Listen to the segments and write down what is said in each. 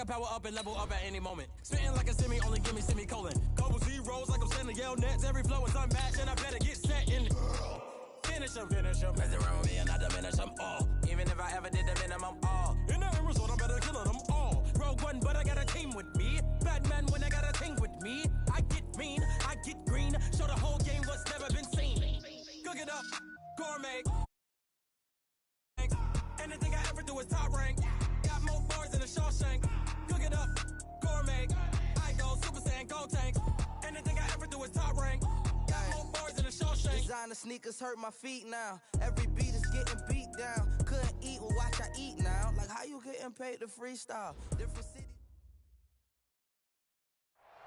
can power up and level up at any moment. Spitting like a semi, only give me semicolon. Global zeros like I'm sending yell nets. Every flow is unmatched and I better get set in. Finish them. Mess around with me and I diminish them all. Even if I ever did the minimum, all. In the end result, I'm better killing them all. Rogue one, but I got a team with me. Batman when I got a team with me. I get mean, I get green. Show the whole game what's never been seen. Cook it up, gourmet. Anything I ever do is top rank. Got more bars than a Shawshank. Cook it up, gourmet. I go Super Saiyan, go tank. Anything I ever do is top rank. Got more bars than a Shawshank. Designer sneakers hurt my feet now. Every beat is getting beat down. Couldn't eat, well watch I eat now. Like how you getting paid to freestyle? Different cities.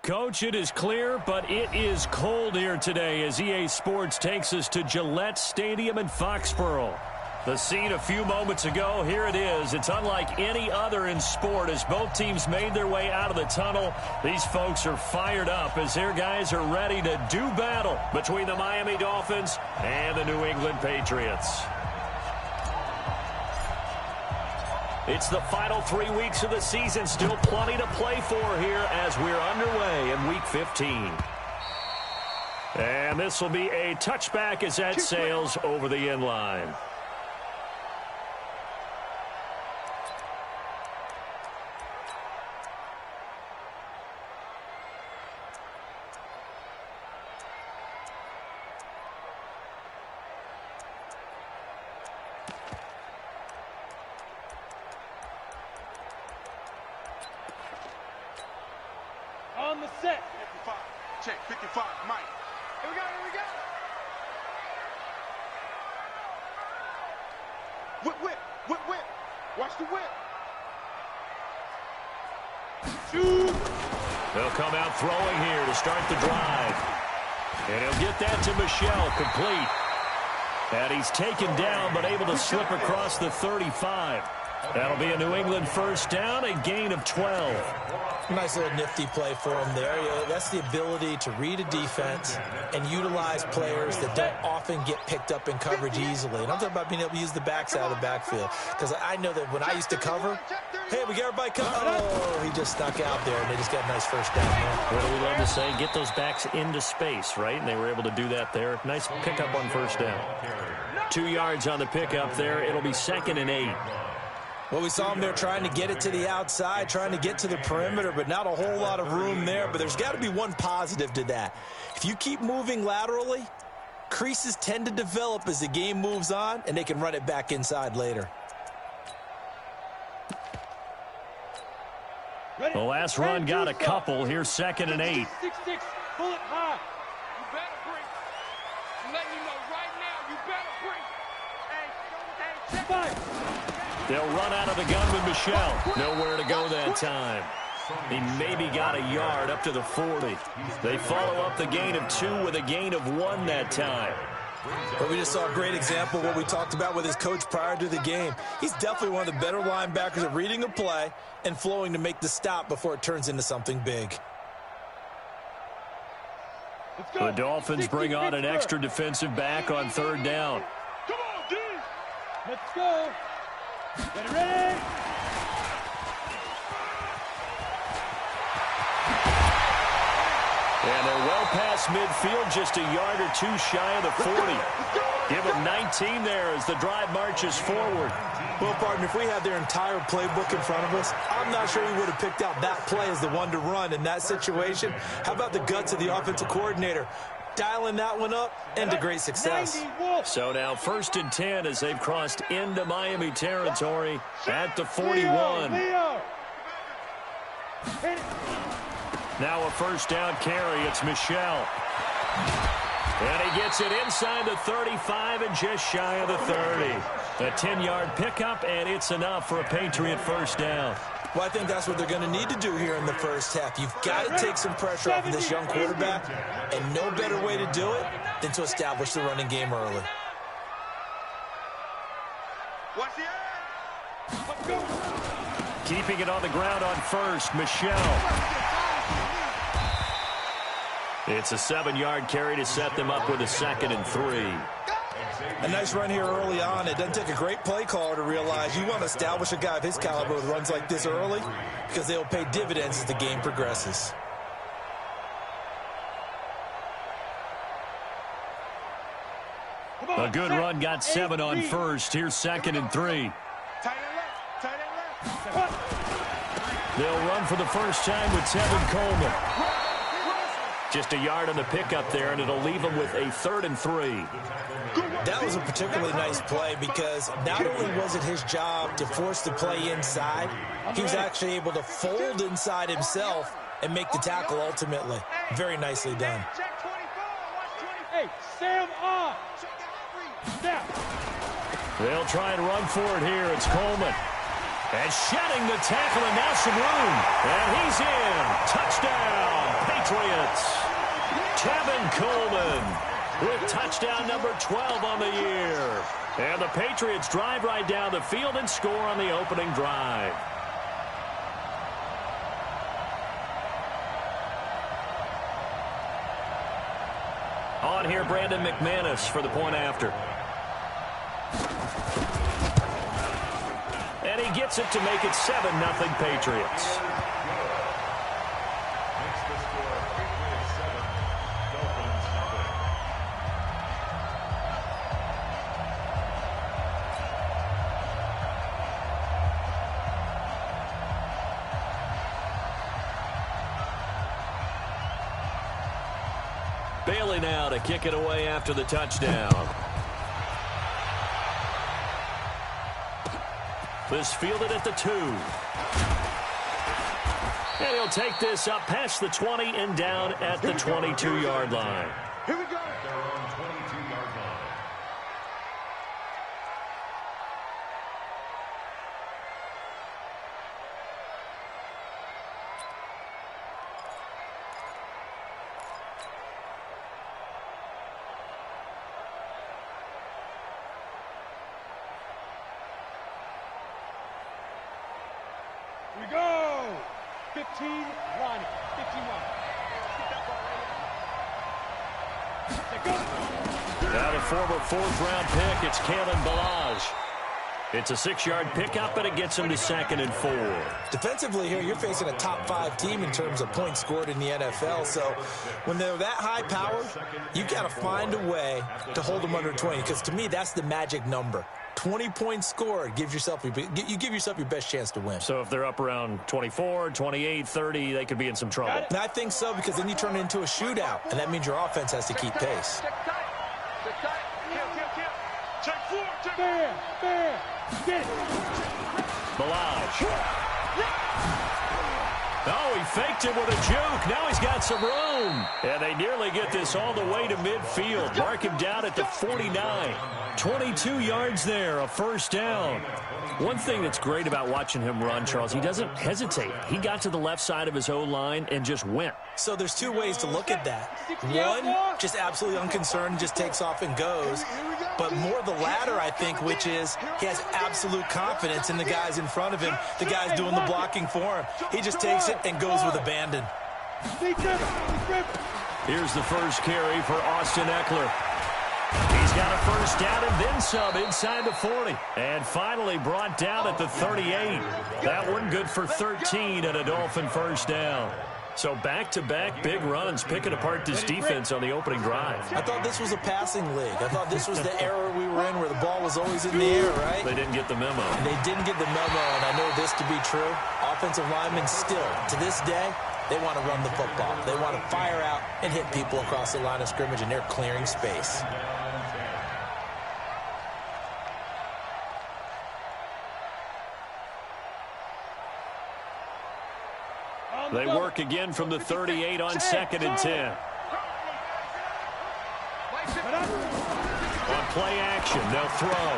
Coach, it is clear, but it is cold here today as EA Sports takes us to Gillette Stadium in Foxborough. The scene a few moments ago, here it is. It's unlike any other in sport as both teams made their way out of the tunnel. These folks are fired up as their guys are ready to do battle between the Miami Dolphins and the New England Patriots. It's the final 3 weeks of the season. Still plenty to play for here as we're underway in Week 15. And this will be a touchback as that sails over the end line. On the set. 55. Check. 55. Mike. Here we go. Whip. Watch the whip. Shoot. They'll come out throwing here to start the drive. And he'll get that to Michel, complete. And he's taken down, but able to slip across the 35. That'll be a New England first down, a gain of 12. Nice little nifty play for him there. That's the ability to read a defense and utilize players that don't often get picked up in coverage easily. And I'm talking about being able to use the backside of the backfield. Because I know that when I used to cover, hey, we got everybody covered. Oh, he just stuck out there, and they just got a nice first down there. What do we love to say? Get those backs into space, right? And they were able to do that there. Nice pickup on first down. 2 yards on the pickup there. It'll be 2nd and 8. Well, we saw him there trying to get it to the outside, trying to get to the perimeter, but not a whole lot of room there. But there's got to be one positive to that. If you keep moving laterally, creases tend to develop as the game moves on, and they can run it back inside later. The last run got a couple. Here's 2nd and 8. 6-6. Pull it high. You better break. I'm letting you know right now, you better break. Hey, check. They'll run out of the gun with Michel. Nowhere to go that time. He maybe got a yard up to the 40. They follow up the gain of 2 with a gain of 1 that time. But we just saw a great example of what we talked about with his coach prior to the game. He's definitely one of the better linebackers at reading a play and flowing to make the stop before it turns into something big. The Dolphins bring on an extra defensive back on 3rd down. Come on, D. Let's go. Get ready. And they're well past midfield, just a yard or 2 shy of the 40. Give them 19 there as the drive marches forward. Well, partner, if we had their entire playbook in front of us, I'm not sure we would have picked out that play as the one to run in that situation. How about the guts of the offensive coordinator? Dialing that one up into great success. So now 1st and 10 as they've crossed into Miami territory at the 41. Now a first down carry. It's Michel. And he gets it inside the 35 and just shy of the 30. A 10-yard pickup, and it's enough for a Patriot first down. Well, I think that's what they're going to need to do here in the first half. You've got to take some pressure off of this young quarterback, and no better way to do it than to establish the running game early. Keeping it on the ground on first, Michel. It's a 7-yard carry to set them up with a 2nd and 3. A nice run here early on. It doesn't take a great play caller to realize you want to establish a guy of his caliber with runs like this early because they'll pay dividends as the game progresses. A good run got 7 on first. Here's 2nd and 3. They'll run for the first time with Tevin Coleman. Just a yard on the pickup there, and it'll leave him with a 3rd and 3. That was a particularly nice play because not only was it his job to force the play inside, he was actually able to fold inside himself and make the tackle ultimately. Very nicely done. Hey, Sam on. They'll try and run for it here. It's Coleman. And shedding the tackle, and now some room. And he's in. Touchdown, Patriots. Tevin Coleman with touchdown number 12 on the year. And the Patriots drive right down the field and score on the opening drive. On here, Brandon McManus for the point after. And he gets it to make it 7-0 Patriots. Bailey now to kick it away after the touchdown. This fielded at the 2. And he'll take this up past the 20 and down at the 22-yard line. Here we go. We go. 15, line it. 51. Now the former 4th-round pick, it's Kalen Ballage. It's a 6-yard pickup, and it gets him to 2nd and 4. Defensively here, you're facing a top 5 team in terms of points scored in the NFL. So when they're that high powered, you got to find a way to hold them under 20. Because to me, that's the magic number. 20 points scored gives yourself you give yourself your best chance to win. So if they're up around 24, 28, 30, they could be in some trouble. And I think so, because then you turn it into a shootout, and that means your offense has to keep pace. Fair. Get it. Ballage. Oh, he faked it with a juke. Now he's got some room. And they nearly get this all the way to midfield. Mark him down at the 49. 22 yards there, a first down. One thing that's great about watching him run, Charles, he doesn't hesitate. He got to the left side of his O-line and just went. So there's 2 ways to look at that. One, just absolutely unconcerned, just takes off and goes. But more the latter, I think, which is he has absolute confidence in the guys in front of him, the guys doing the blocking for him. He just takes it and goes with abandon. Here's the first carry for Austin Eckler. He's got a first down and then some inside the 40. And finally brought down at the 38. That one good for 13 and a Dolphin first down. So back-to-back big runs, picking apart this defense on the opening drive. I thought this was a passing league. I thought this was the era we were in where the ball was always in the air, right? They didn't get the memo. And they didn't get the memo, and I know this to be true. Offensive linemen still, to this day, they want to run the football. They want to fire out and hit people across the line of scrimmage, and they're clearing space. They work again from the 38 on 2nd and 10. On play action, they'll throw.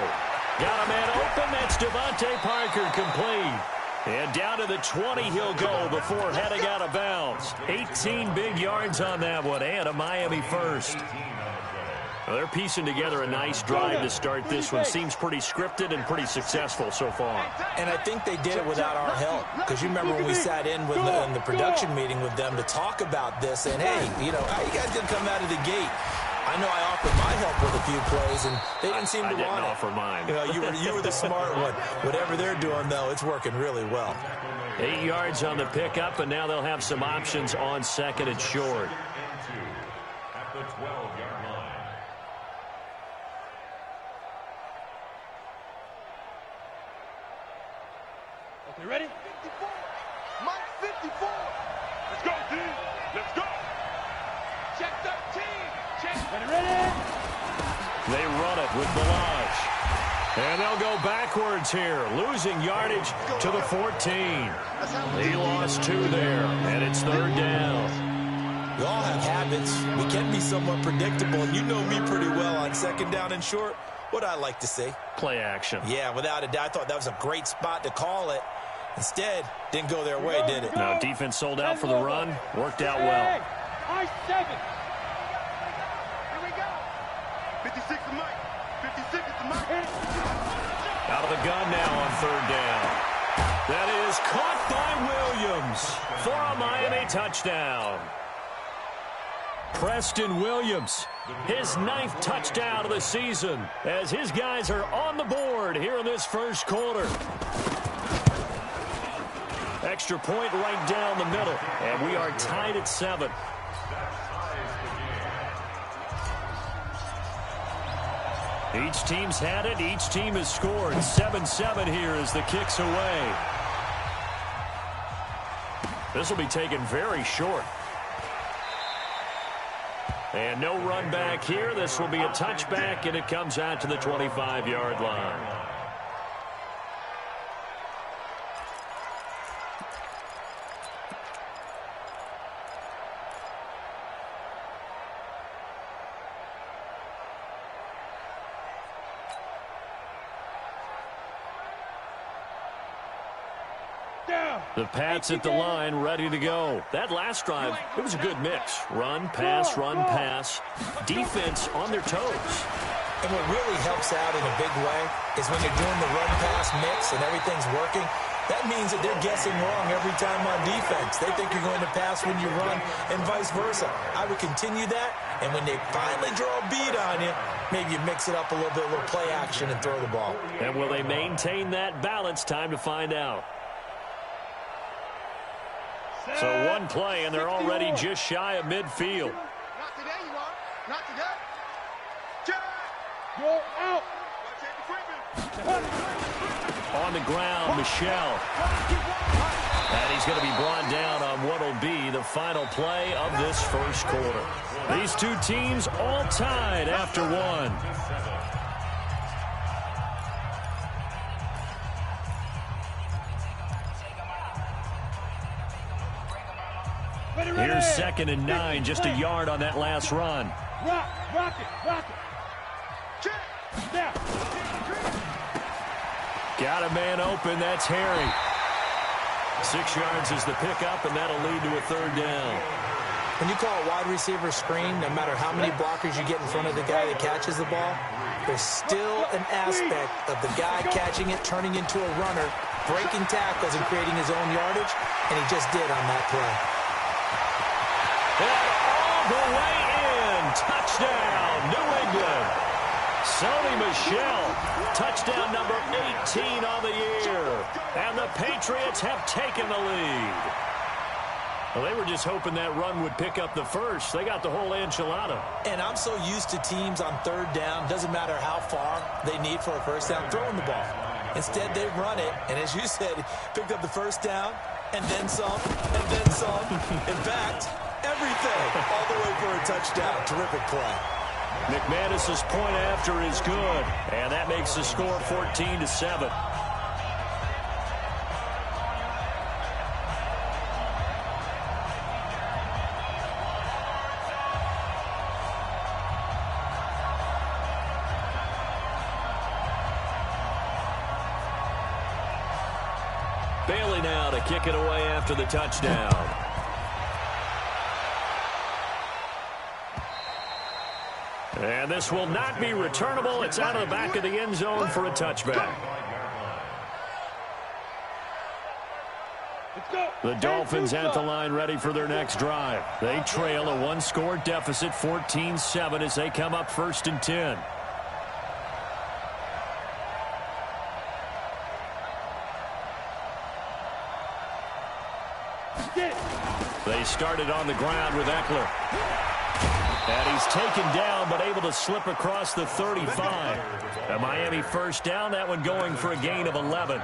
Got a man open. That's Devontae Parker complete. And down to the 20 he'll go before heading out of bounds. 18 big yards on that one and a Miami first. Well, they're piecing together a nice drive to start this one. Seems pretty scripted and pretty successful so far. And I think they did it without our help. Because you remember when we sat in with in the production meeting with them to talk about this. And, hey, you know, how you guys didn't come out of the gate? I know I offered my help with a few plays, and they didn't seem to want it. I didn't offer mine. You know, you were the smart one. Whatever they're doing, though, it's working really well. 8 yards on the pickup, and now they'll have some options on second and short. At the 12-yard line. Okay, ready? 54. Mike 54. Let's go, D. Let's go. Check 13. Check. Ready? They run it with Balaj. And they'll go backwards here, losing yardage to the 14. He lost 2 there, and it's third down. We all have habits. We can be somewhat predictable, and you know me pretty well on second down and short. What I like to say? Play action. Yeah, without a doubt, I thought that was a great spot to call it. Instead, didn't go their way, did it? No, defense sold out for the run. Worked out well. I 7. Here we go. 56 to Mike. 56 to Mike. Out of the gun now on third down. That is caught by Williams for a Miami touchdown. Preston Williams, his 9th touchdown of the season, as his guys are on the board here in this first quarter. Extra point right down the middle, and we are tied at 7. Each team's had it. Each team has scored. 7-7 here as the kick's away. This will be taken very short. And no run back here. This will be a touchback, and it comes out to the 25-yard line. The Pats at the line, ready to go. That last drive, it was a good mix. Run, pass, defense on their toes. And what really helps out in a big way is when you're doing the run-pass mix and everything's working, that means that they're guessing wrong every time on defense. They think you're going to pass when you run and vice versa. I would continue that, and when they finally draw a bead on you, maybe you mix it up a little bit, a little play action and throw the ball. And will they maintain that balance? Time to find out. So one play, and they're already just shy of midfield. Not today, you are. Not today. Check. Go out. On the ground, Michelle. And he's going to be brought down on what will be the final play of this first quarter. These two teams all tied after one. Here's 2nd and 9, just a yard on that last run. Rock it. Now. Got a man open, that's Harry. 6 yards is the pickup, and that'll lead to a third down. When you call a wide receiver screen, no matter how many blockers you get in front of the guy that catches the ball, there's still an aspect of the guy catching it, turning into a runner, breaking tackles and creating his own yardage, and he just did on that play. And all the way in. Touchdown, New England. Sony Michel, touchdown number 18 on the year. And the Patriots have taken the lead. Well, they were just hoping that run would pick up the first. They got the whole enchilada. And I'm so used to teams on third down, doesn't matter how far they need for a first down, throwing the ball. Instead, they run it, and as you said, picked up the first down, and then some, and then some. In fact, everything all the way for a touchdown. Terrific play. McManus's point after is good, and that makes the score 14-7. Bailey now to kick it away after the touchdown. And this will not be returnable. It's out of the back of the end zone for a touchback. The Dolphins at the line ready for their next drive. They trail a one-score deficit, 14-7, as they come up 1st and 10. They started on the ground with Eckler. And he's taken down, but able to slip across the 35. A Miami first down, that one going for a gain of 11.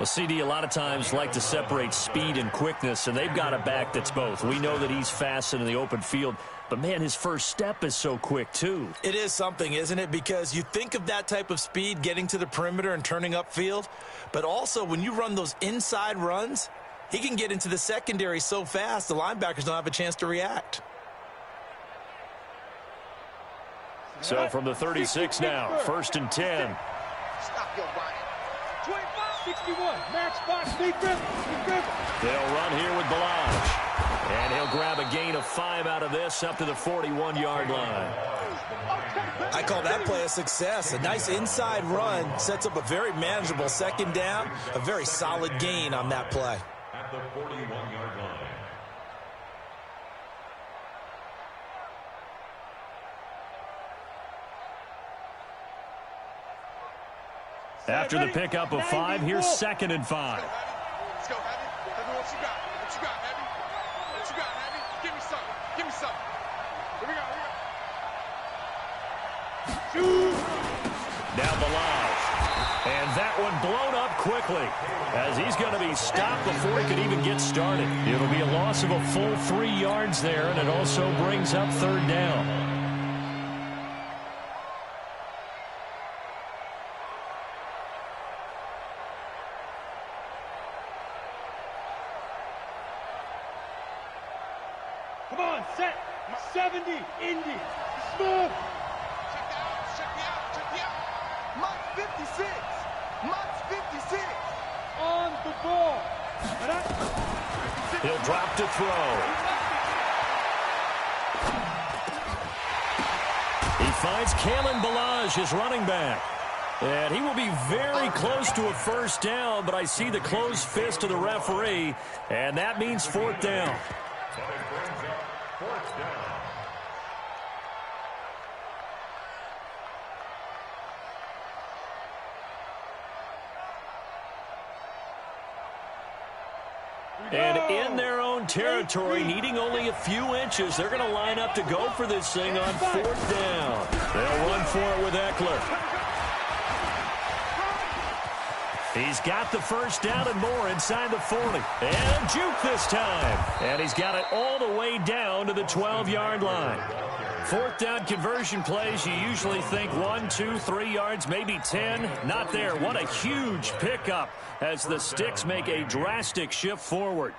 Well, CD, a lot of times like to separate speed and quickness, and they've got a back that's both. We know that he's fast in the open field, but, man, his first step is so quick, too. It is something, isn't it? Because you think of that type of speed getting to the perimeter and turning upfield, but also when you run those inside runs, he can get into the secondary so fast the linebackers don't have a chance to react. So from the 36 now, 1st and 10. Stop your body. 61, match box defense. They'll run here with Balaj. And he'll grab a gain of 5 out of this up to the 41-yard line. I call that play a success. A nice inside run sets up a very manageable second down, a very solid gain on that play. At the 41-yard line. After the pickup of 5, here's 2nd and 5. Let's go, Heavy. Heavy, what you got? What you got, Heavy? What you got, Heavy? Give me something. Give me something. Here we go. Now Balaj. And that one blown up quickly as he's going to be stopped before he could even get started. It'll be a loss of a full 3 yards there, and it also brings up 3rd down. Come on, set. 70, Indy. Smooth. Check me out. Mach 56. Mach 56. On the ball. He'll drop to throw. He finds Kalen Balaj, his running back. And he will be very close to a 1st down, but I see the closed fist of the referee, and that means 4th down. But it brings up 4th down. And in their own territory, needing only a few inches, they're going to line up to go for this thing on 4th down. They'll run for it with Eckler. He's got the 1st down and more inside the 40. And a juke this time. And he's got it all the way down to the 12-yard line. 4th down conversion plays, you usually think 1, 2, 3 yards, maybe 10. Not there. What a huge pickup as the Sticks make a drastic shift forward.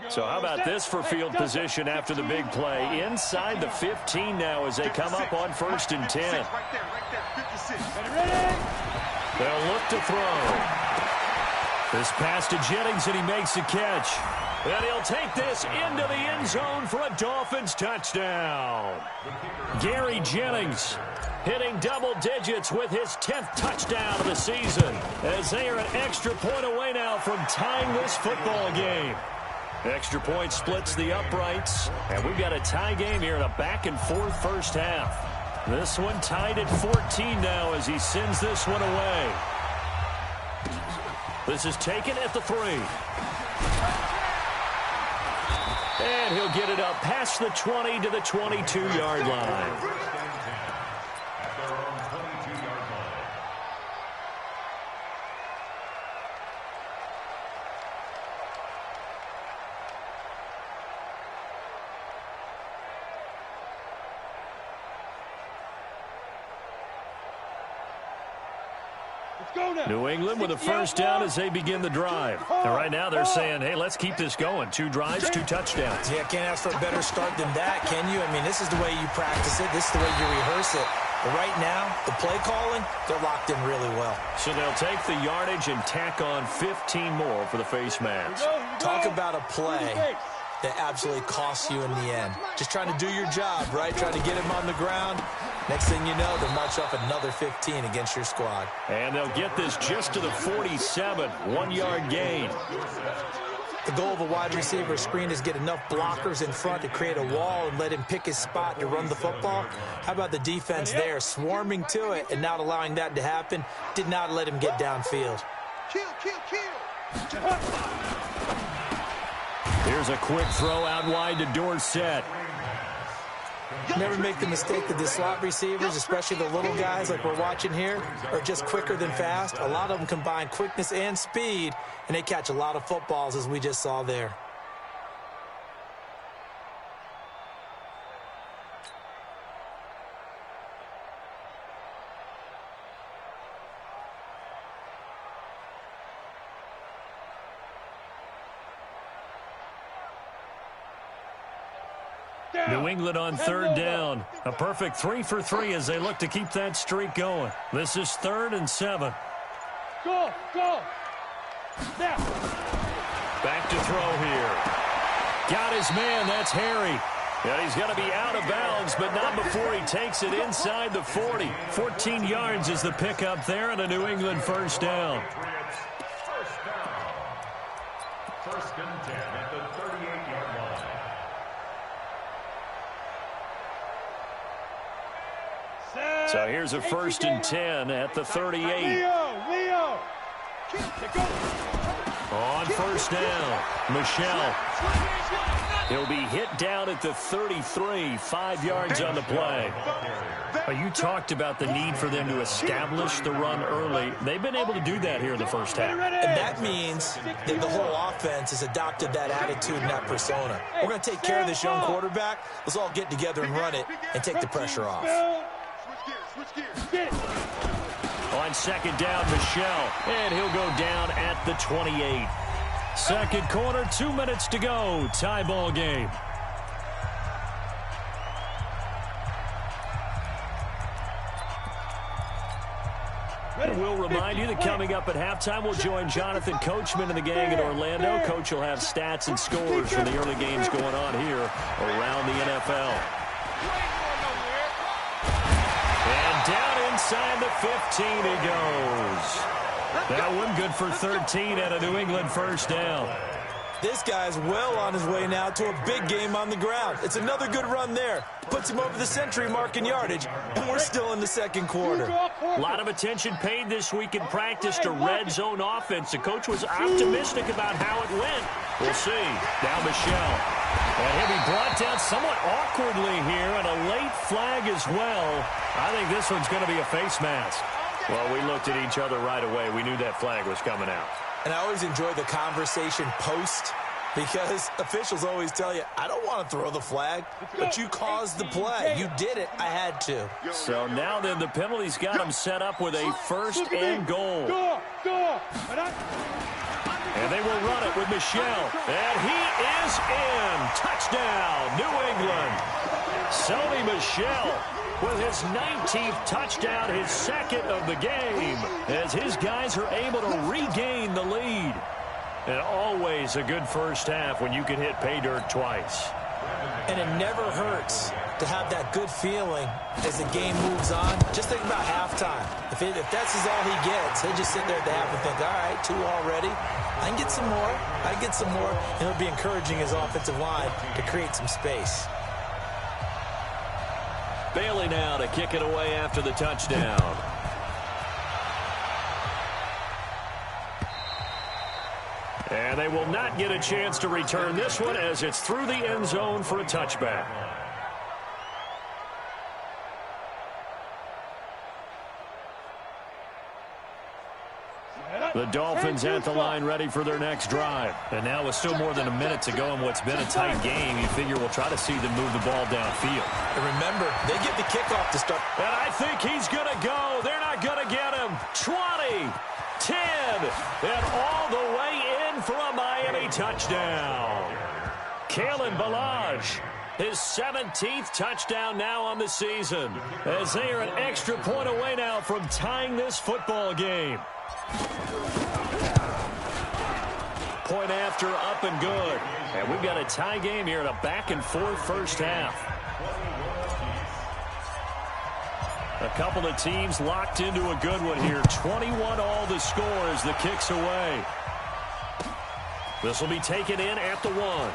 So how about this for field position after the big play? Inside the 15 now as they come up on 1st and 10. Right there. 56. They'll look to throw. This pass to Jennings, and he makes the catch. And he'll take this into the end zone for a Dolphins touchdown. Gary Jennings hitting double digits with his 10th touchdown of the season, as they are an extra point away now from tying this football game. Extra point splits the uprights, and we've got a tie game here in a back-and-forth first half. This one tied at 14 now as he sends this one away. This is taken at the 3. And he'll get it up past the 20 to the 22-yard line. New England with a 1st down as they begin the drive. And right now they're saying, hey, let's keep this going. 2 drives, 2 touchdowns. Yeah, can't ask for a better start than that, can you? I mean, this is the way you practice it. This is the way you rehearse it. But right now, the play calling, they're locked in really well. So they'll take the yardage and tack on 15 more for the face mask. Talk about a play that absolutely costs you in the end. Just trying to do your job, right? Trying to get him on the ground. Next thing you know, they'll march off another 15 against your squad. And they'll get this just to the 47, 1-yard gain. The goal of a wide receiver screen is get enough blockers in front to create a wall and let him pick his spot to run the football. How about the defense there, swarming to it and not allowing that to happen? Did not let him get downfield. Here's a quick throw out wide to Dorsett. Never make the mistake that the slot receivers, especially the little guys like we're watching here, are just quicker than fast. A lot of them combine quickness and speed, and they catch a lot of footballs, as we just saw there. New England on third down. A perfect 3 for 3 as they look to keep that streak going. This is 3rd and 7. Go! Now! Back to throw here. Got his man. That's Harry. And he's going to be out of bounds, but not before he takes it inside the 40. 14 yards is the pickup there and a New England first down. First and 10 at the 38-yard line. So here's a 1st and 10 at the 38. Leo! On first down, Michelle. He'll be hit down at the 33, 5 yards on the play. You talked about the need for them to establish the run early. They've been able to do that here in the first half. And that means that the whole offense has adopted that attitude and that persona. We're going to take care of this young quarterback. Let's all get together and run it and take the pressure off. On second down, Michelle, and he'll go down at the 28. Second quarter, 2 minutes to go. Tie ball game. And we'll remind you that coming up at halftime, we'll join Jonathan Coachman and the gang in Orlando. Coach will have stats and scores from the early games going on here around the NFL. And down inside the 15 he goes. That one good for 13 at a New England first down. This guy's well on his way now to a big game on the ground. It's another good run there. Puts him over the century mark in yardage, and we're still in the second quarter. A lot of attention paid this week in practice to red zone offense. The coach was optimistic about how it went. We'll see. Now Michelle. And he'll be brought down somewhat awkwardly here, and a late flag as well. I think this one's going to be a face mask. Well, we looked at each other right away. We knew that flag was coming out. And I always enjoy the conversation post, because officials always tell you, I don't want to throw the flag, but you caused the play. You did it. I had to. So now then the penalty's got him set up with a 1st and goal. And they will run it with Michelle. And he is in. Touchdown, New England. Sony Michelle with his 19th touchdown, his 2nd of the game, as his guys are able to regain the lead. And always a good first half when you can hit pay dirt twice. And it never hurts to have that good feeling as the game moves on. Just think about halftime. If that's all he gets, he'll just sit there at the half and think, all right, 2 already. I can get some more. I can get some more. And he'll be encouraging his offensive line to create some space. Bailey now to kick it away after the touchdown. And they will not get a chance to return this one as it's through the end zone for a touchback. The Dolphins at the line ready for their next drive. And now with still more than a minute to go in what's been a tight game, you figure we'll try to see them move the ball downfield. And remember, they get the kickoff to start. And I think he's going to go. They're not going to get him. 20, 10, and all the way in for a Miami touchdown. Kalen Ballage, his 17th touchdown now on the season, as they are an extra point away now from tying this football game. point after, up and good. And we've got a tie game here in a back-and-forth first half. A couple of teams locked into a good one here. 21 all the score as the kick's away. This will be taken in at the 1.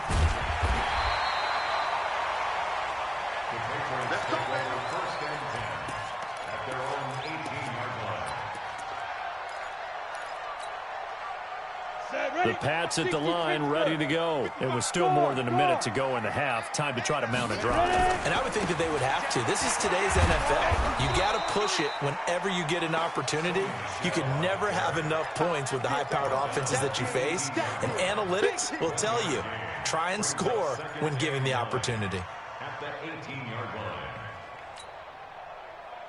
The Pats at the line, ready to go. It was still more than a minute to go in the half. Time to try to mount a drive. And I would think that they would have to. This is today's NFL. You got to push it whenever you get an opportunity. You can never have enough points with the high-powered offenses that you face. And analytics will tell you, try and score when given the opportunity. At the 18-yard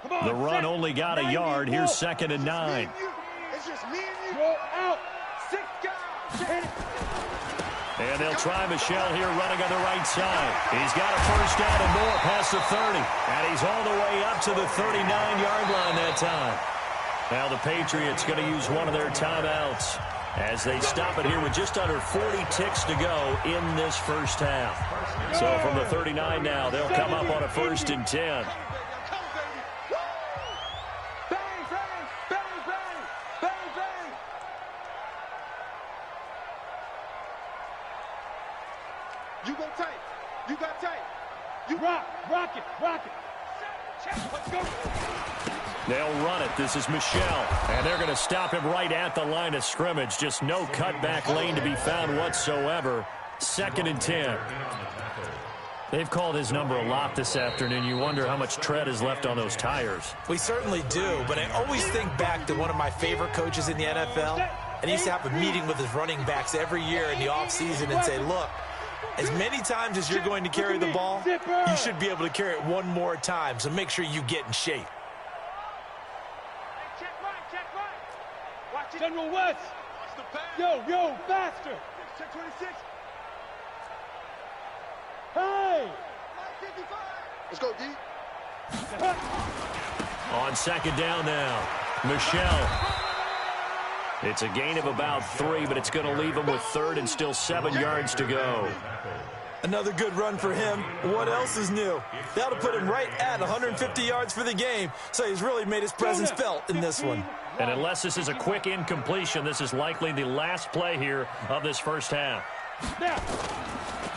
line. The run only got a yard. Here's 2nd and 9. It's just me and you. Go out. 6 guys. And they'll try Michelle here running on the right side. He's got a first down and more past the 30. And he's all the way up to the 39-yard line that time. Now the Patriots going to use one of their timeouts as they stop it here with just under 40 ticks to go in this first half. So from the 39 now, they'll come up on a 1st and 10. You go tight. You got tight. You rock it. Let's go. They'll run it. This is Michelle. And they're going to stop him right at the line of scrimmage. Just no cutback lane to be found whatsoever. 2nd and 10. They've called his number a lot this afternoon. You wonder how much tread is left on those tires. We certainly do, but I always think back to one of my favorite coaches in the NFL. And he used to have a meeting with his running backs every year in the offseason and say, look, as many times as you're going to carry the ball, you should be able to carry it one more time, so make sure you get in shape. check right. Watch it. General West. Watch the pass. Yo, faster. Check 26. Hey. 55. Let's go, D. On 2nd down now, Michelle. It's a gain of about 3, but it's going to leave him with 3rd and still 7 yards to go. Another good run for him. What else is new? That'll put him right at 150 yards for the game, so he's really made his presence felt in this one. And unless this is a quick incompletion, this is likely the last play here of this first half.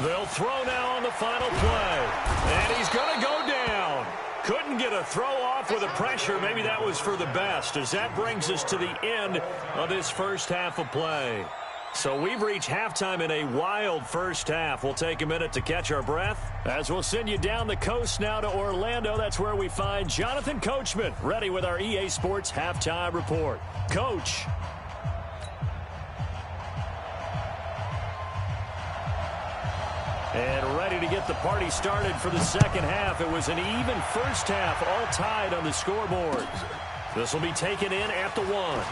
They'll throw now on the final play, and he's going to go down. Couldn't get a throw off with the pressure. Maybe that was for the best, as that brings us to the end of this first half of play. So we've reached halftime in a wild first half. We'll take a minute to catch our breath as we'll send you down the coast now to Orlando. That's where we find Jonathan Coachman ready with our EA Sports Halftime Report. Coach. And ready to get the party started for the second half. It was an even first half, all tied on the scoreboard. This will be taken in at the 1.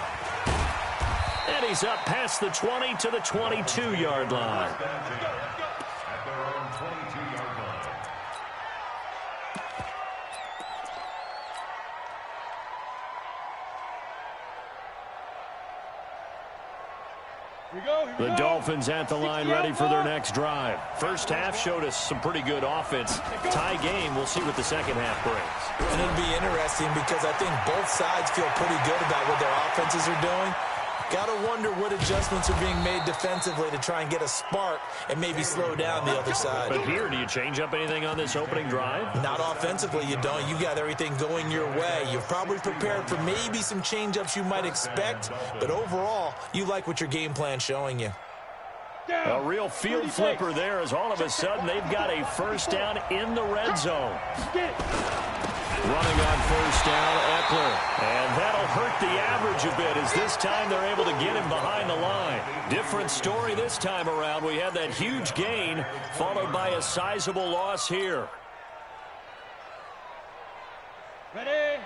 And he's up past the 20 to the 22-yard line. At their own 22-yard line. The Dolphins at the line ready for their next drive. First half showed us some pretty good offense. Tie game, we'll see what the second half brings. And it'll be interesting because I think both sides feel pretty good about what their offenses are doing. Got to wonder what adjustments are being made defensively to try and get a spark and maybe slow down the other side. But here, do you change up anything on this opening drive? Not offensively, you don't. You got everything going your way. You're probably prepared for maybe some change-ups you might expect, but overall, you like what your game plan's showing you. A real field flipper there as all of a sudden they've got a first down in the red zone. Running on first down, Eckler. And that'll hurt the average a bit as this time they're able to get him behind the line. Different story this time around. We had that huge gain followed by a sizable loss here. Ready?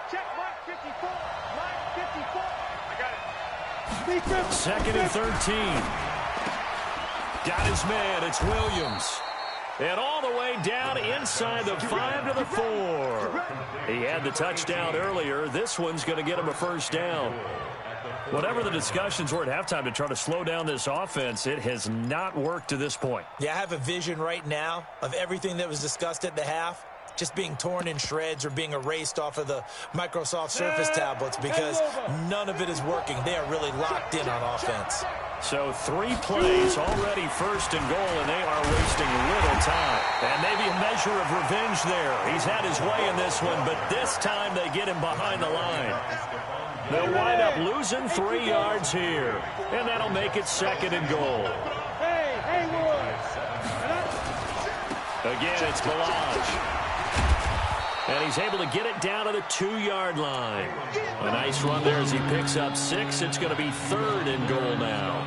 Check mark 54. Mark 54. I got it. 2nd and 13. Got his man. It's Williams. And all the way down inside the 5 to the 4. He had the touchdown earlier. This one's going to get him a first down. Whatever the discussions were at halftime to try to slow down this offense, it has not worked to this point. Yeah, I have a vision right now of everything that was discussed at the half just being torn in shreds or being erased off of the Microsoft Surface tablets because none of it is working. They are really locked in on offense. So 3 plays already first and goal, and they are wasting little time. And maybe a measure of revenge there. He's had his way in this one, but this time they get him behind the line. They'll wind up losing 3 yards here, and that'll make it second and goal. Again, it's Balaj. And he's able to get it down to the 2-yard line. A nice run there as he picks up 6. It's going to be third and goal now.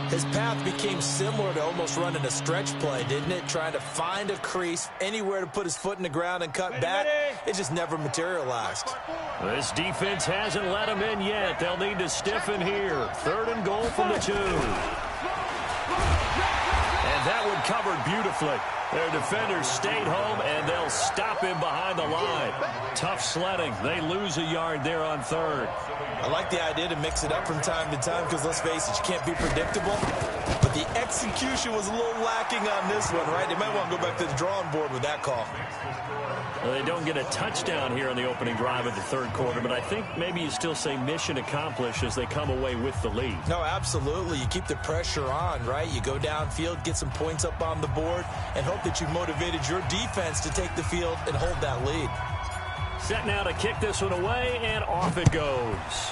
His path became similar to almost running a stretch play, didn't it? Trying to find a crease, anywhere to put his foot in the ground and cut back. It just never materialized. This defense hasn't let him in yet. They'll need to stiffen here. Third and goal from the 2. And that one covered beautifully. Their defenders stayed home, and they'll stop him behind the line. Tough sledding. They lose a yard there on third. I like the idea to mix it up from time to time because, let's face it, you can't be predictable. But the execution was a little lacking on this one, right? They might want to go back to the drawing board with that call. Well, they don't get a touchdown here in the opening drive of the third quarter, but I think maybe you still say mission accomplished as they come away with the lead. No, absolutely. You keep the pressure on, right? You go downfield, get some points up on the board, and hope that you motivated your defense to take the field and hold that lead. Set now to kick this one away, and off it goes.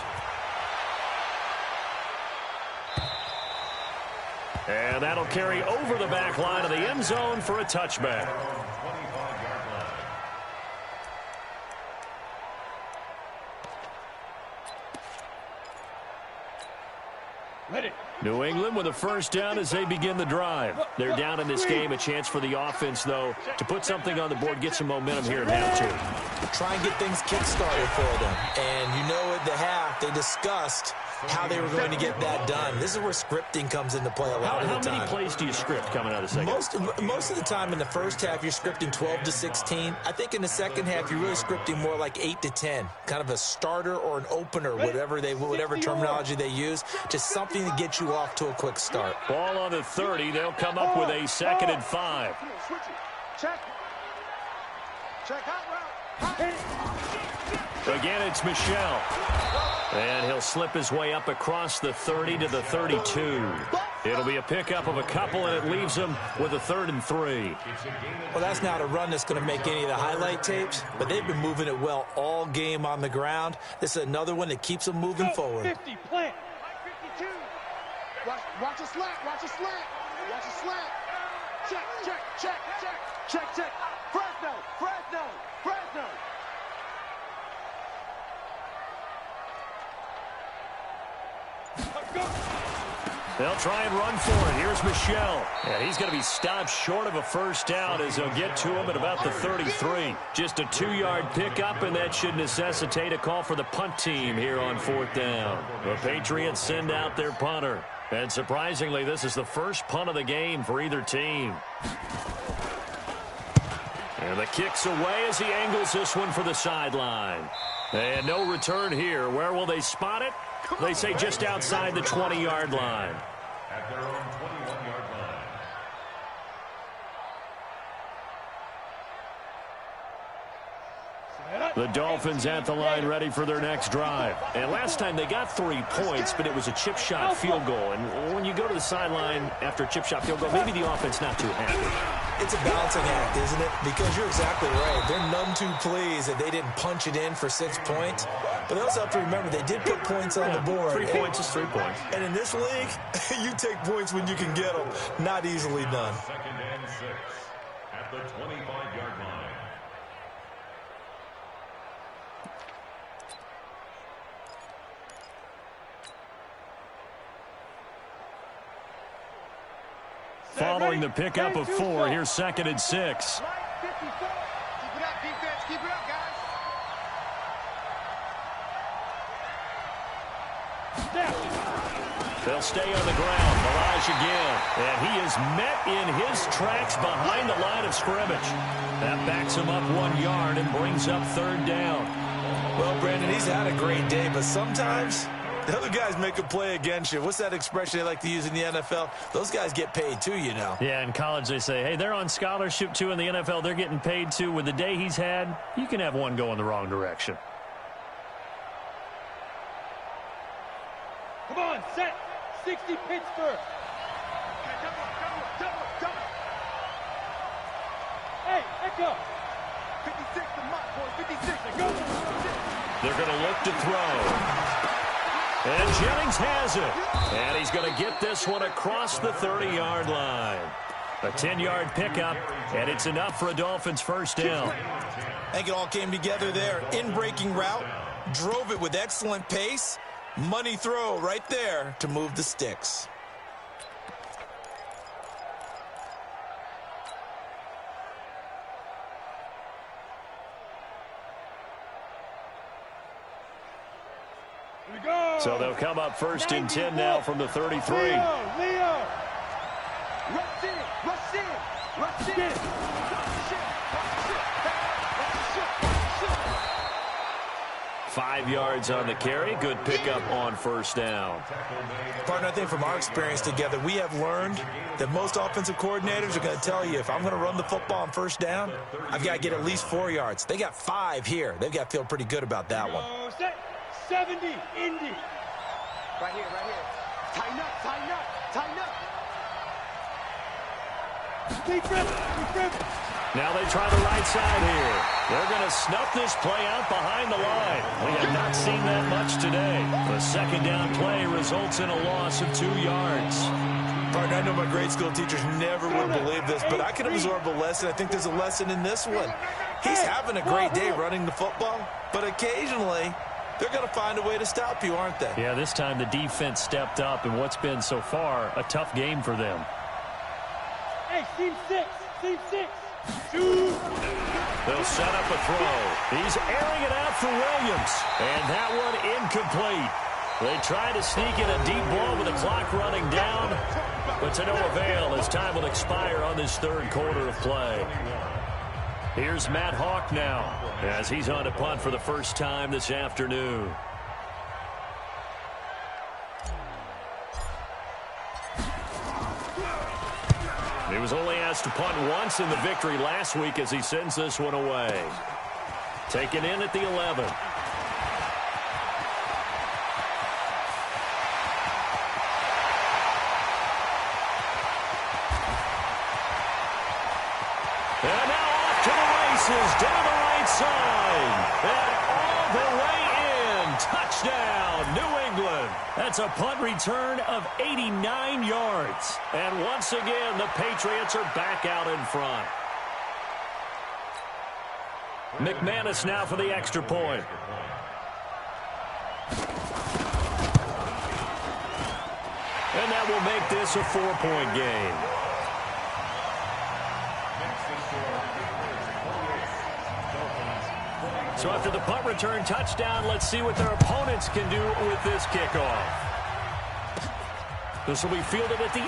And that'll carry over the back line of the end zone for a touchback. New England with a first down as they begin the drive. They're down in this game. A chance for the offense, though, to put something on the board, get some momentum here in half 2. Try and get things kick-started for them. And you know at the half, they discussed how they were going to get that done. This is where scripting comes into play a lot of the time. How many plays do you script coming out of the second? Most of the time in the first half, you're scripting 12 to 16. I think in the second half, you're really scripting more like 8 to 10. Kind of a starter or an opener, whatever terminology they use. Just something to get you off to a quick start. Ball on the 30. They'll come up with a 2nd and 5. Check. Check hot route. Again, it's Michel. And he'll slip his way up across the 30 to the 32. It'll be a pickup of a couple, and it leaves him with a 3rd and 3. Well, that's not a run that's going to make any of the highlight tapes, but they've been moving it well all game on the ground. This is another one that keeps them moving forward. 50, plant. 52. Watch a slant. Watch a slant. Watch a slant. Check. Fresno. They'll try and run for it. Here's Michel. And he's going to be stopped short of a first down as they'll get to him at about the 33. Just a 2-yard pickup, and that should necessitate a call for the punt team here on 4th down. The Patriots send out their punter. And surprisingly, this is the first punt of the game for either team. And the kick's away as he angles this one for the sideline. And no return here. Where will they spot it? They say just outside the 20-yard line. At their own 21-yard line. The Dolphins at the line ready for their next drive. And last time they got 3 points, but it was a chip shot field goal. And when you go to the sideline after a chip shot field goal, maybe the offense not too happy. It's a balancing act, isn't it? Because you're exactly right. They're none too pleased that they didn't punch it in for 6 points. But they also have to remember they did put points on the board. 3 points is 3 points. And in this league, you take points when you can get them. Not easily done. 2nd and 6 at the 25-yard line. Following the pickup of 4, here's 2nd and 6. Keep it up, defense. Keep it up, guys. They'll stay on the ground. Balaj again. And he is met in his tracks behind the line of scrimmage. That backs him up 1 yard and brings up 3rd down. Well, Brandon, he's had a great day, but sometimes The other guys make a play against you. What's that expression they like to use in the NFL? Those guys get paid too, you know. Yeah, in college they say, hey, they're on scholarship too. In the NFL, they're getting paid too. With the day he's had, you can have one go in the wrong direction. Come on, set. 60 Pittsburgh. Hey, Echo. 56 to my boy, 56. Go. They're going to look to throw. And Jennings has it. And he's going to get this one across the 30-yard line. A 10-yard pickup, and it's enough for a Dolphins first down. I think it all came together there. In-breaking route, drove it with excellent pace. Money throw right there to move the sticks. So they'll come up first and 10 now from the 33. Leo. Rush in. 5 yards on the carry. Good pickup on first down. Partner, I think from our experience together, we have learned that most offensive coordinators are going to tell you, if I'm going to run the football on first down, I've got to get at least 4 yards. They got 5 here. They've got to feel pretty good about that one. 70, Indy. Right here. Tighten up. Stay friendly. Now they try the right side here. They're going to snuff this play out behind the line. We have not seen that much today. The second down play results in a loss of 2 yards. Partner, I know my grade school teachers never would believe this, but I can absorb a lesson. I think there's a lesson in this one. He's having a great day running the football, but occasionally they're going to find a way to stop you, aren't they? Yeah, this time the defense stepped up in what's been so far a tough game for them. Hey, team 6. They'll set up a throw. He's airing it out for Williams. And that one incomplete. They try to sneak in a deep ball with the clock running down, but to no avail as time will expire on this third quarter of play. Here's Matt Hawk now as he's on to punt for the first time this afternoon. He was only asked to punt once in the victory last week as he sends this one away. Taken in at the 11. And now off to the races down the right side. And all the way in. Touchdown, New England. That's a punt return of 89 yards. And once again, the Patriots are back out in front. McManus now for the extra point. And that will make this a 4-point game. So after the punt return touchdown, let's see what their opponents can do with this kickoff. This will be fielded at the 8.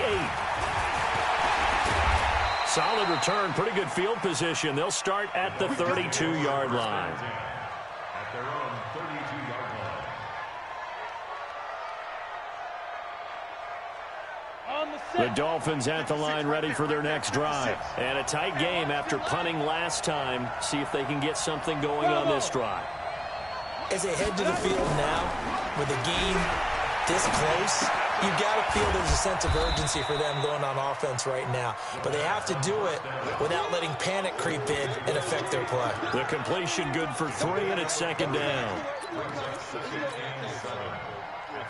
Solid return, pretty good field position. They'll start at the 32-yard line. At their own 32-yard line. The Dolphins at the line ready for their next drive. And a tight game after punting last time. See if they can get something going on this drive. As they head to the field now, with the game this close, you've got to feel there's a sense of urgency for them going on offense right now. But they have to do it without letting panic creep in and affect their play. The completion good for 3, and it's second down. At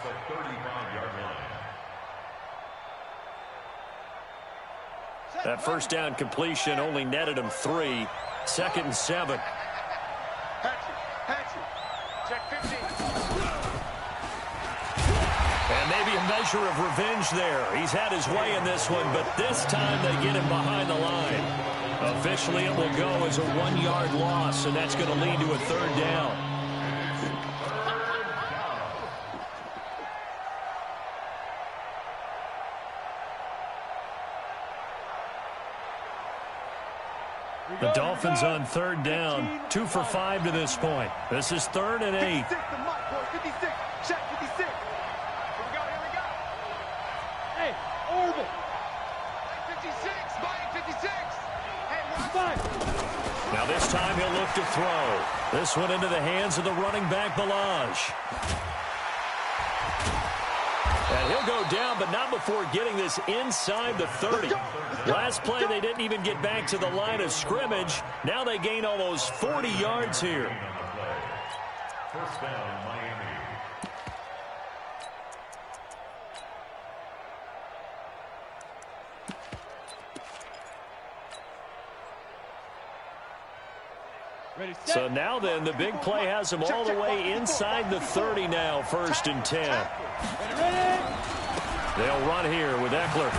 the 35-yard line. That first down completion only netted him 3. Second and 7. Patrick. Check 15. And maybe a measure of revenge there. He's had his way in this one, but this time they get him behind the line. Officially, it will go as a 1-yard loss, and that's going to lead to a third down. The Dolphins on third down, 2 for 5 to this point. This is 3rd and 8. 56 to Mike, boys. 56. Check 56. Here we go. Hey, Orville. 56. Mike, 56. Hey, Five. Now this time he'll look to throw. This one into the hands of the running back, Balaj. And he'll go down, but not before getting this inside the 30. Last play, they didn't even get back to the line of scrimmage. Now they gain almost 40 yards here. First down, Miami. Ready, set. So now then, the big play has them all the way inside the 30 now, 1st and 10. Ready. They'll run here with Eckler.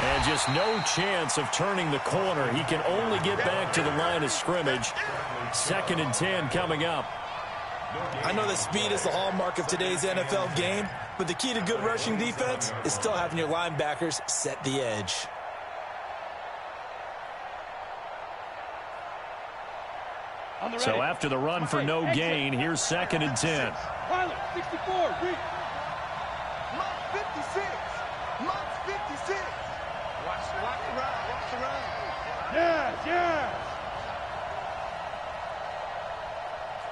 And just no chance of turning the corner. He can only get back to the line of scrimmage. 2nd and 10 coming up. I know that speed is the hallmark of today's NFL game, but the key to good rushing defense is still having your linebackers set the edge. So after the run for no gain, here's 2nd and 10. Pilot, 64. Read. Mike, 56. Mike, 56. Watch the run. Watch the run. Yes, yes.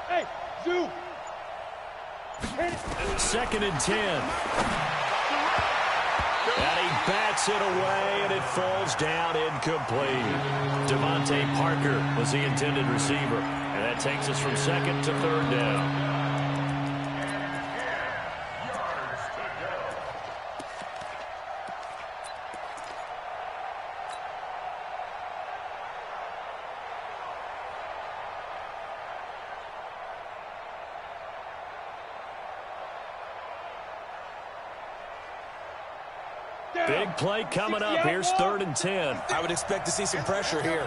Hey, Zoo. 2nd and 10. And he bats it away, and it falls down incomplete. Devontae Parker was the intended receiver. And that takes us from 2nd to 3rd down. Big play coming up. Here's 3rd and 10. I would expect to see some pressure here.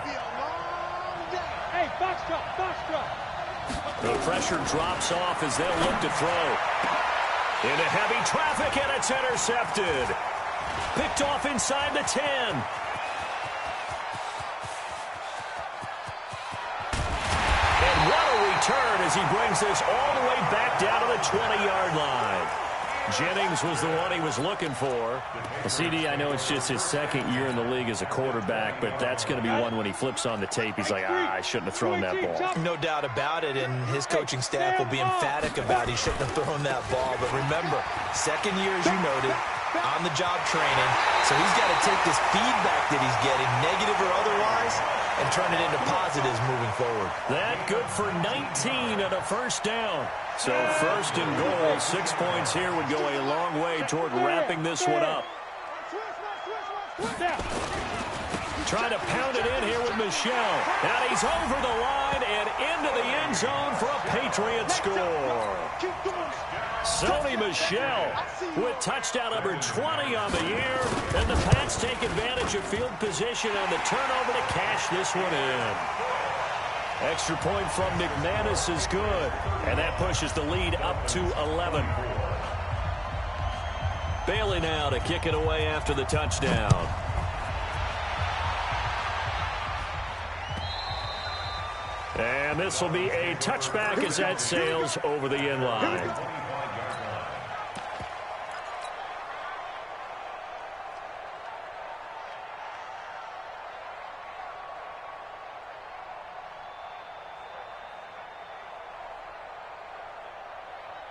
Hey, box drop. The pressure drops off as they'll look to throw. Into heavy traffic, and it's intercepted. Picked off inside the 10. And what a return as he brings this all the way back down to the 20-yard line. Jennings was the one he was looking for. Well, CD, I know it's just his 2nd year in the league as a quarterback, but that's going to be one when he flips on the tape. He's like, I shouldn't have thrown that ball. No doubt about it, and his coaching staff will be emphatic about he shouldn't have thrown that ball. But remember, 2nd year, as you noted, on-the-job training. So he's got to take this feedback that he's getting, negative or otherwise, and turn it into positives moving forward. That good for 19 and a 1st down. So 1st and goal, 6 points here would go a long way toward wrapping this one up. Trying to pound it in here with Michel. And he's over the line and into the end zone for a Patriot score. Sony Michel with touchdown number 20 on the year. And the Pats take advantage of field position on the turnover to cash this one in. Extra point from McManus is good. And that pushes the lead up to 11. Bailey now to kick it away after the touchdown. And this will be a touchback as that sails over the end line.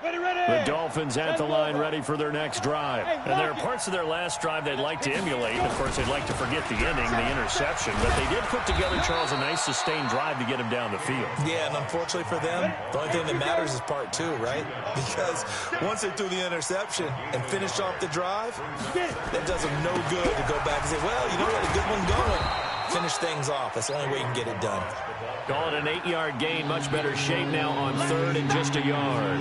The Dolphins at the line ready for their next drive. And there are parts of their last drive they'd like to emulate. Of course, they'd like to forget the inning, the interception. But they did put together, Charles, a nice sustained drive to get him down the field. Yeah, and unfortunately for them, the only thing that matters is part 2, right? Because once they threw the interception and finished off the drive, that does them no good to go back and say, well, you know what, a good one going. Finish things off. That's the only way you can get it done. Call it an 8-yard gain. Much better shape now on 3rd and just a yard.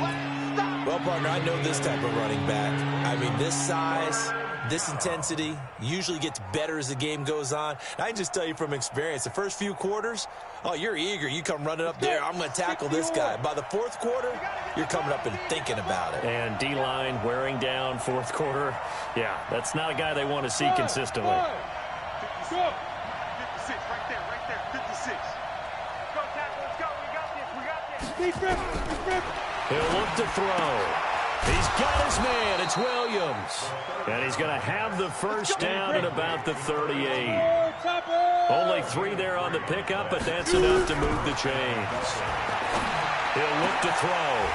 Well, partner, I know this type of running back. I mean, this size, this intensity usually gets better as the game goes on. And I can just tell you from experience, the first few quarters, oh, you're eager. You come running up there, I'm going to tackle this guy. By the 4th quarter, you're coming up and thinking about it. And D-line wearing down 4th quarter. Yeah, that's not a guy they want to see consistently. 56, right there, 56. Go, tackle, let's go. We got this. He'll look to throw. He's got his man. It's Williams. And he's going to have the first down at about the 38. Only 3 there on the pickup, but that's enough to move the chains. He'll look to throw.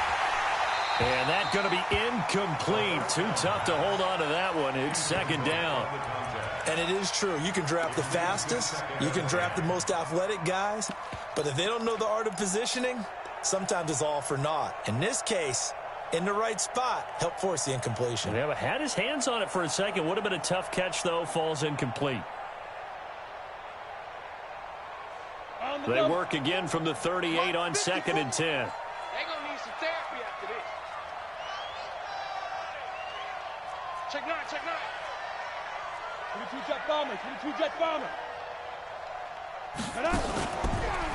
And that's going to be incomplete. Too tough to hold on to that one. It's second down. And it is true. You can draft the fastest. You can draft the most athletic guys. But if they don't know the art of positioning, sometimes it's all for naught. In this case, in the right spot, help force the incompletion. Yeah, but had his hands on it for a second. Would have been a tough catch, though. Falls incomplete. They work again from the 38 on 2nd and 10. They're going to need some therapy after this. Check 9, check 9. 22 jet bomber.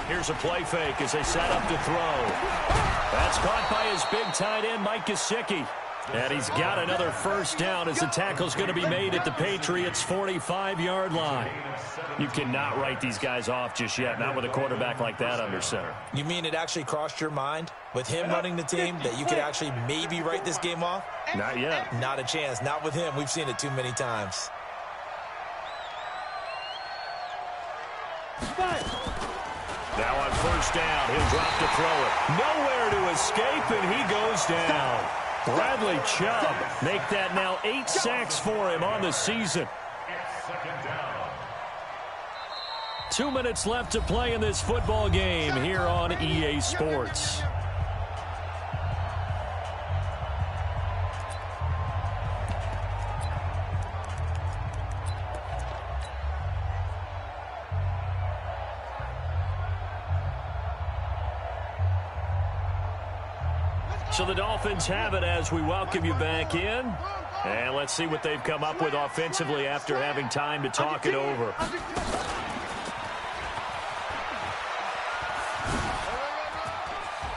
Here's a play fake as they set up to throw. That's caught by his big tight end, Mike Gesicki. And he's got another first down as the tackle's going to be made at the Patriots' 45-yard line. You cannot write these guys off just yet, not with a quarterback like that under center. You mean it actually crossed your mind with him running the team that you could actually maybe write this game off? Not yet. Not a chance. Not with him. We've seen it too many times. Now on first down, he'll drop to throw it. Nowhere to escape, and he goes down. Bradley Chubb make that now 8 sacks for him on the season. 2 minutes left to play in this football game here on EA Sports. So the Dolphins have it as we welcome you back in. And let's see what they've come up with offensively after having time to talk it over.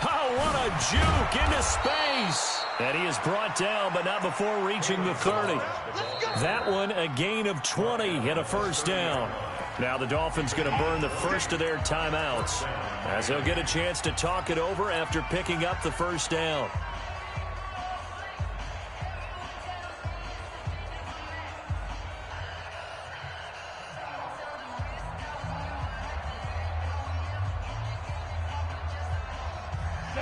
Oh, what a juke into space. And he is brought down, but not before reaching the 30. That one, a gain of 20 and a first down. Now the Dolphins going to burn the first of their timeouts as they'll get a chance to talk it over after picking up the first down.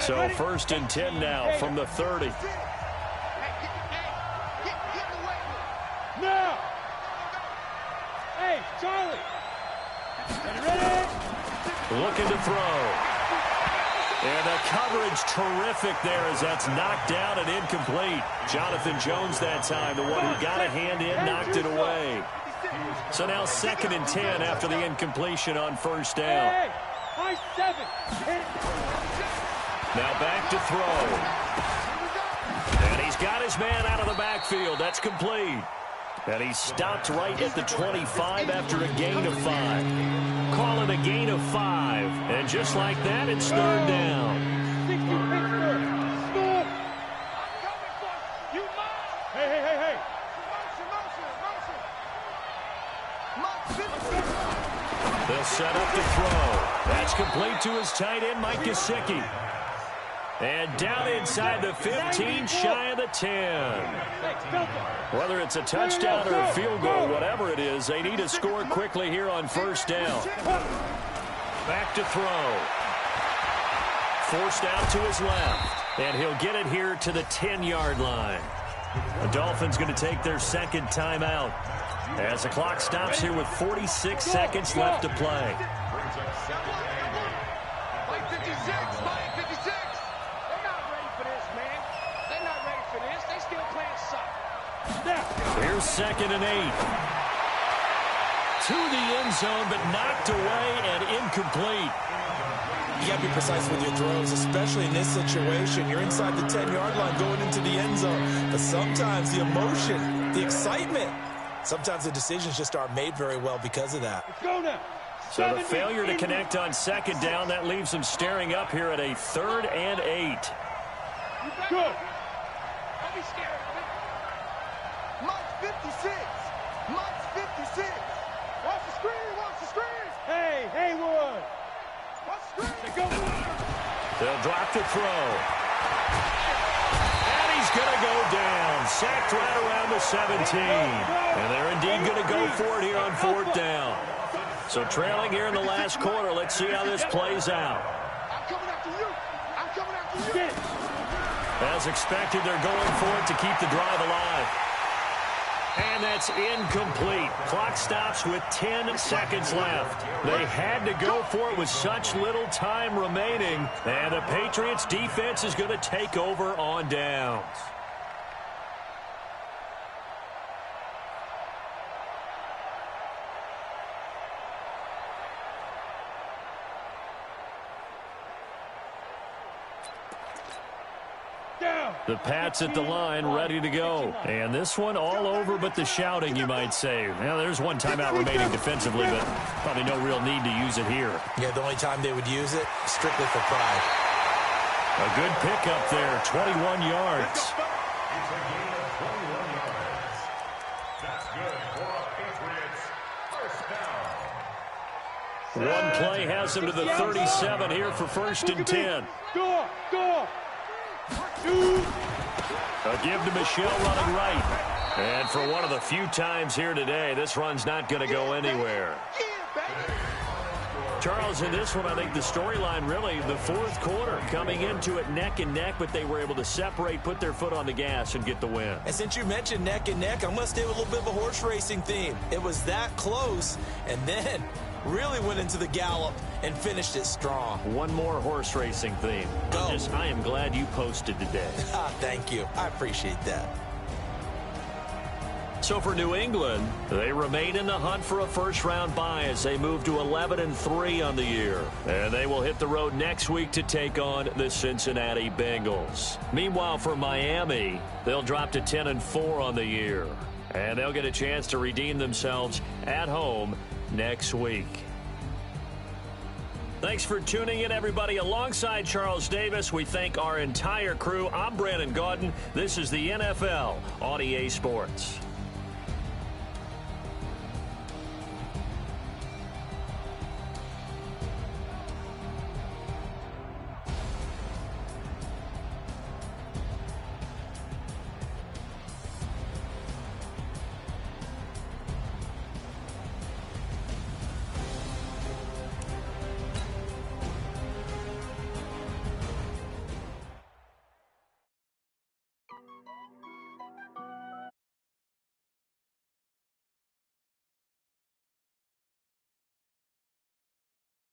So first and 10 now from the 30. No! Hey, Charlie! Ready? Looking to throw. And the coverage terrific there as that's knocked down and incomplete. Jonathan Jones that time, the one who got a hand in, knocked it away. So now 2nd and 10 after the incompletion on first down. Hey, high 7. Now back to throw. And he's got his man out of the backfield. That's complete. And he stopped right at the 25 after a gain of 5. Call it a gain of 5. And just like that, it's third down. Hey. They'll set up to throw. That's complete to his tight end, Mike Gesicki. And down inside the 15, shy of the 10. Whether it's a touchdown or a field goal, whatever it is, they need to score quickly here on first down. Back to throw. Forced out to his left. And he'll get it here to the 10-yard line. The Dolphins going to take their second timeout as the clock stops here with 46 seconds left to play. Here's 2nd and 8. To the end zone, but knocked away and incomplete. You got to be precise with your throws, especially in this situation. You're inside the 10-yard line going into the end zone. But sometimes the emotion, the excitement, sometimes the decisions just aren't made very well because of that. Let's go now. So the failure to connect on second down, that leaves them staring up here at a 3rd and 8. Go. Don't be scared. Mike's 56. Mike's 56. Watch the screen. Hey. They'll drop the throw. And he's going to go down. Sacked right around the 17. And they're indeed going to go for it here on 4th down. So trailing here in the last quarter. Let's see how this plays out. I'm coming after you. I'm coming after you. As expected, they're going for it to keep the drive alive. And that's incomplete. Clock stops with 10 seconds left. They had to go for it with such little time remaining. And the Patriots defense is going to take over on downs. The Pats at the line, ready to go. And this one all over but the shouting, you might say. Well, there's one timeout remaining defensively, but probably no real need to use it here. Yeah, the only time they would use it, strictly for pride. A good pickup there, 21 yards. It's a gain of 21 yards. That's good for a Patriots first down. One play has him to the 37 here for 1st and 10. Go. A give to Michelle running right. And for one of the few times here today, this run's not going to go anywhere. Charles, in this one, I think the storyline really, the 4th quarter, coming into it neck and neck, but they were able to separate, put their foot on the gas, and get the win. And since you mentioned neck and neck, I'm going to stay with a little bit of a horse racing theme. It was that close, and then really went into the gallop and finished it strong. One more horse racing theme. Go. I am glad you posted today. Thank you. I appreciate that. So for New England, they remain in the hunt for a first-round bye as they move to 11-3 on the year. And they will hit the road next week to take on the Cincinnati Bengals. Meanwhile, for Miami, they'll drop to 10-4 on the year. And they'll get a chance to redeem themselves at home next week. Thanks for tuning in, everybody. Alongside Charles Davis, we thank our entire crew. I'm Brandon Gaudin. This is the NFL on EA Sports.